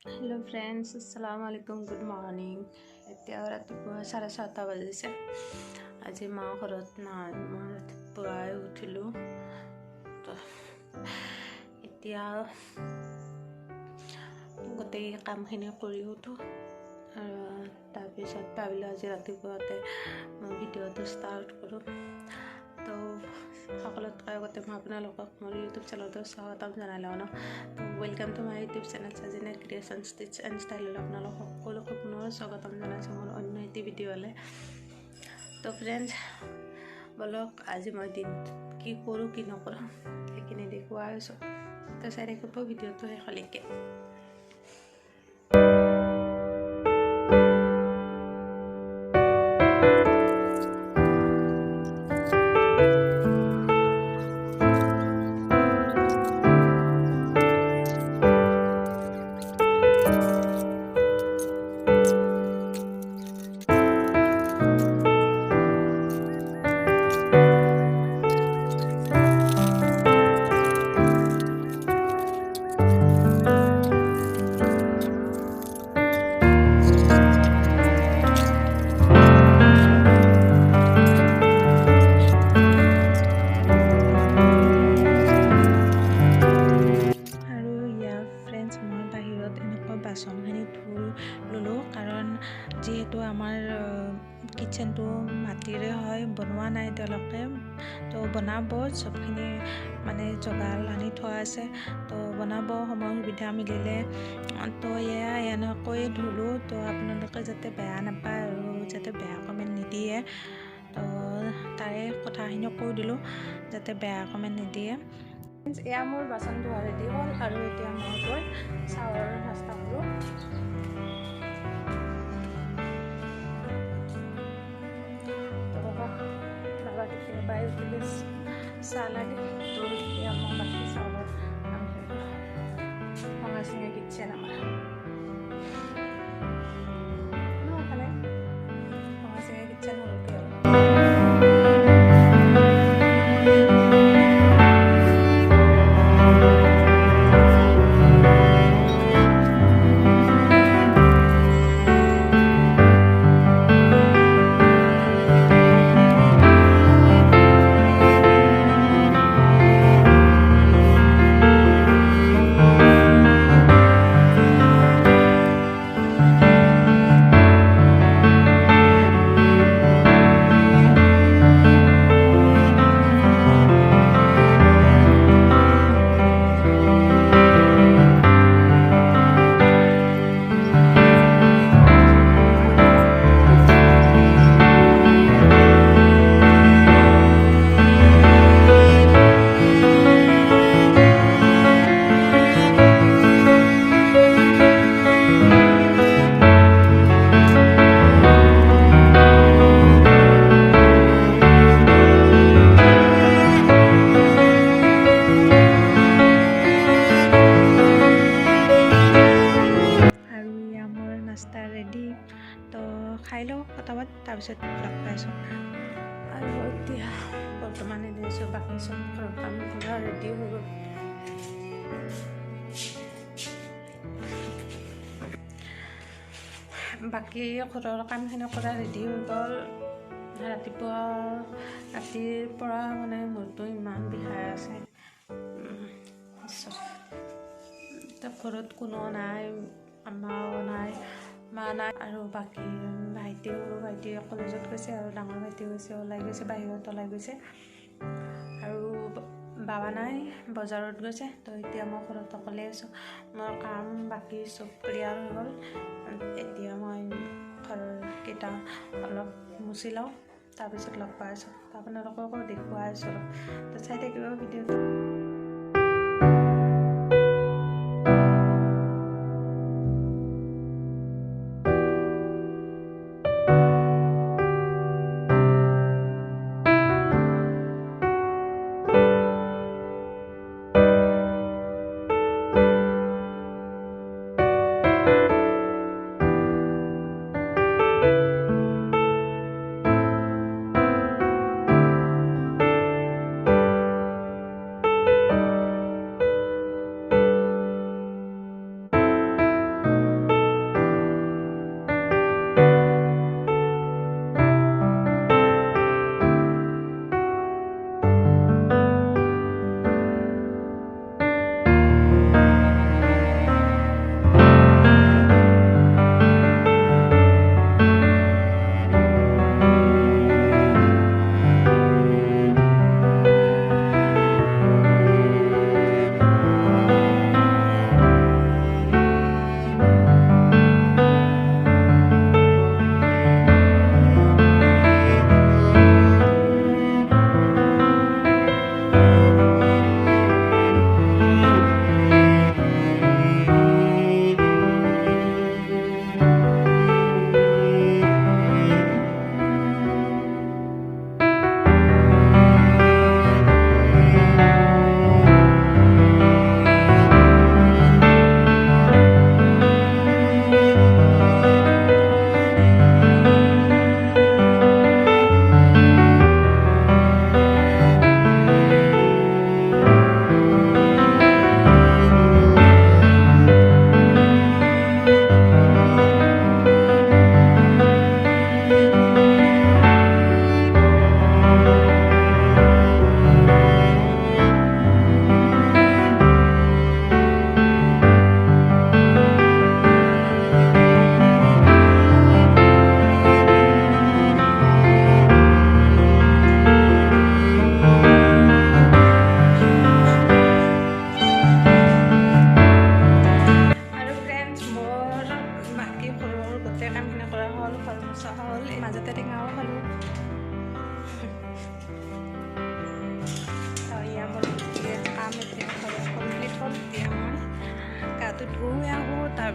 Hello friends, अस्सलाम वालेकुम, good morning. এতিয়া ৰাতিপুৱা 7:30 বাজিছে। আজি মা ঘৰত নাই, মই ৰাতিপুৱাই উঠিলোঁ। এতিয়া গোটেই কামখিনি কৰি উঠোঁ আৰু তাৰপিছত ভাবিলোঁ আজি ৰাতিপুৱাতে মই ভিডিঅ'টো ষ্টাৰ্ট কৰোঁ। তো সকলোতকৈ আগতে মই আপোনালোকক মোৰ ইউটিউব চেনেলটো স্বাগতম জনাই লওঁ ন। তো welcome to my YouTube channel Sajina creation stitch and ষ্টাইললৈ আপোনালোক সকলোকে পুনৰ স্বাগতম জনাইছোঁ মোৰ অন্য এটি ভিডিঅ'লৈ। তো ফ্ৰেণ্ডছ, বলক আজি মই দিনটোত কি কৰোঁ কি নকৰোঁ সেইখিনি দেখুৱাই আছোঁ। তো চাই থাকিব ভিডিঅ'টো শেষলৈকে। বাচনখিনি ধুই ল'লোঁ, কাৰণ যিহেতু আমাৰ কিটচেনটো মাটিৰে হয়, বনোৱা নাই তেওঁলোকে, তো বনাব চবখিনি মানে যোগাৰ আনি থোৱা আছে। তো বনাব সময় সুবিধা মিলিলে। তো এনেকৈ ধুলোঁ। তো আপোনালোকে যাতে বেয়া নাপায় আৰু যাতে বেয়া কমেণ্ট নিদিয়ে, তো তাৰে কথাখিনি কৈ দিলোঁ যাতে বেয়া কমেণ্ট নিদিয়ে। এয়া মোৰ বাচন ধোৱা ৰেডি হ'ল আৰু এতিয়া মই গৈ চাহৰ নাস্তা কৰোঁ। বাবা কেতিয়াবাই উঠিলে চাহ লাগে, তো এতিয়া মই বাকী চাহৰ ভঙা-চিঙা কিটচেন আমাৰ ভঙা-চিঙা কিটচেন হ'লগৈ আৰু। ৰেডি, তো খাই লওঁ পটাপট, তাৰপিছত লগ পাইছোঁ। আৰু এতিয়া বৰ্তমানে দিছোঁ বাকী চব ঘৰৰ কাম কৰা ৰেডি হৈ গ'ল। বাকী ঘৰৰ কামখিনি কৰা ৰেডি হৈ গ'ল। ৰাতিৰ পৰা মানে মূৰটো ইমান বিষাই আছে। ঘৰত কোনো নাই, মাও নাই, মা নাই, আৰু বাকী সৰু ভাইটি কলেজত গৈছে আৰু ডাঙৰ ভাইটি গৈছে ওলাই গৈছে, বাহিৰত ওলাই গৈছে, আৰু বাবা নাই, বজাৰত গৈছে। তো এতিয়া মই ঘৰত অকলে আছোঁ। মোৰ কাম বাকী চব ক্লিয়াৰ হৈ গ'ল। এতিয়া মই ঘৰৰ কেইটা অলপ মুচি লওঁ, তাৰপিছত লগ পাই আছোঁ। আপোনালোককো দেখুৱাই আছোঁ, তো চাই থাকিব ভিডিঅ'টো।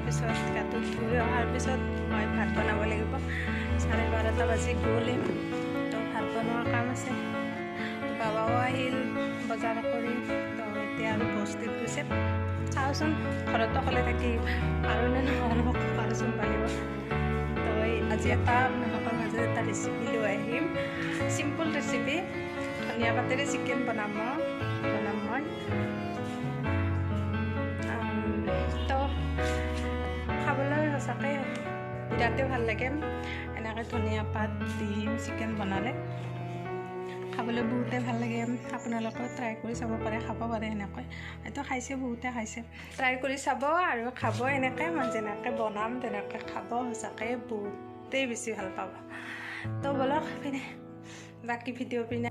পিছত গাটো ধুই অহাৰ পিছত মই ভাত বনাব লাগিব। 12:30 বাজি গ'লে তো ভাত বনোৱাৰ কাম আছে। বাবাও আহিল বজাৰ কৰি, তো এতিয়া আৰু বস্তিত গৈছে। চাওঁচোন ঘৰত অকলে থাকি আৰু নে নহয় মোক পাৰোচোন পাৰিব। তো আজি এটা আপোনালোকৰ মাজত এটা ৰেচিপি লৈ আহিম। চিম্পল ৰেচিপি, ধনিয়া পাতেৰে চিকেন বনাম মই। তো খাবলৈ সঁচাকৈ বিৰাটেই ভাল লাগে এনেকৈ ধনিয়া পাত দি চিকেন বনালে। খাবলৈ বহুতেই ভাল লাগে। আপোনালোকেও ট্ৰাই কৰি চাব পাৰে, খাব পাৰে এনেকৈ। হয়তো খাইছে, বহুতে খাইছে। ট্ৰাই কৰি চাব আৰু খাব এনেকৈ। মই যেনেকৈ বনাম তেনেকৈ খাব, সঁচাকৈ বহুতেই বেছি ভাল পাব। তো বলক পিনে বাকী ভিডিঅ' পিনে।